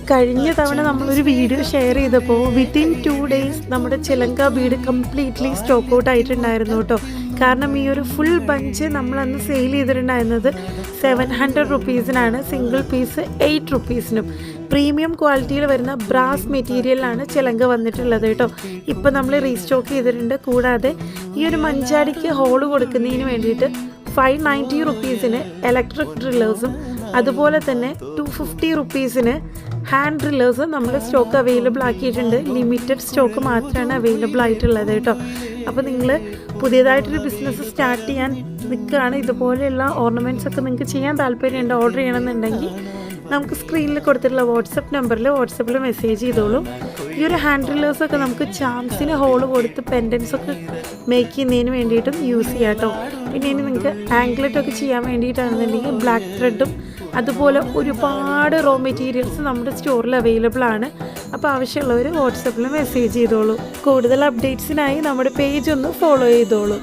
കഴിഞ്ഞ തവണ നമ്മളൊരു വീഡിയോ ഷെയർ ചെയ്തപ്പോൾ വിത്തിൻ 2 days നമ്മുടെ ചിലങ്ക ബീഡ് കംപ്ലീറ്റ്ലി സ്റ്റോക്ക് ഔട്ട് ആയിട്ടുണ്ടായിരുന്നു കേട്ടോ. കാരണം ഈ ഒരു ഫുൾ ബഞ്ച് നമ്മളന്ന് സെയിൽ ചെയ്തിട്ടുണ്ടായിരുന്നത് 700 റുപ്പീസിനാണ്, സിംഗിൾ പീസ് 8 റുപ്പീസിനും. പ്രീമിയം ക്വാളിറ്റിയിൽ വരുന്ന ബ്രാസ് മെറ്റീരിയലാണ് ചിലങ്ക വന്നിട്ടുള്ളത് കേട്ടോ. ഇപ്പോൾ നമ്മൾ റീസ്റ്റോക്ക് ചെയ്തിട്ടുണ്ട്. കൂടാതെ ഈ ഒരു മഞ്ചാടിക്ക് ഹോള് കൊടുക്കുന്നതിന് വേണ്ടിയിട്ട് 590 റുപ്പീസിന് ഇലക്ട്രിക് ഡ്രില്ലേഴ്സും അതുപോലെ തന്നെ 250 റുപ്പീസിന് ഹാൻഡ് ഡ്രില്ലേഴ്സ് നമ്മൾ സ്റ്റോക്ക് അവൈലബിൾ ആക്കിയിട്ടുണ്ട്. ലിമിറ്റഡ് സ്റ്റോക്ക് മാത്രമാണ് അവൈലബിൾ ആയിട്ടുള്ളത് കേട്ടോ. അപ്പോൾ നിങ്ങൾ പുതിയതായിട്ടൊരു ബിസിനസ് സ്റ്റാർട്ട് ചെയ്യാൻ നിൽക്കുകയാണ്, ഇതുപോലെയുള്ള ഓർണമെൻറ്റ്സ് ഒക്കെ നിങ്ങൾക്ക് ചെയ്യാൻ താല്പര്യമുണ്ട്, ഓർഡർ ചെയ്യണമെന്നുണ്ടെങ്കിൽ നമുക്ക് സ്ക്രീനിൽ കൊടുത്തിട്ടുള്ള വാട്സപ്പിൽ മെസ്സേജ് ചെയ്തോളൂ. ഈ ഒരു ഹാൻഡ് ഡ്രില്ലേഴ്സൊക്കെ നമുക്ക് ചാംസിന് ഹോള് കൊടുത്ത് പെൻഡൻസൊക്കെ മേക്ക് ചെയ്യുന്നതിന് വേണ്ടിയിട്ടും യൂസ് ചെയ്യാം കേട്ടോ. പിന്നെ ഇനി നിങ്ങൾക്ക് ആംഗ്ലറ്റൊക്കെ ചെയ്യാൻ വേണ്ടിയിട്ടാണെന്നുണ്ടെങ്കിൽ ബ്ലാക്ക് ത്രെഡും അതുപോലെ ഒരുപാട് റോ മെറ്റീരിയൽസ് നമ്മുടെ സ്റ്റോറിൽ അവൈലബിൾ ആണ്. അപ്പോൾ ആവശ്യമുള്ളവർ വാട്സപ്പിൽ മെസ്സേജ് ചെയ്തോളൂ. കൂടുതൽ അപ്ഡേറ്റ്സിനായി നമ്മുടെ പേജ് ഒന്ന് ഫോളോ ചെയ്തോളൂ.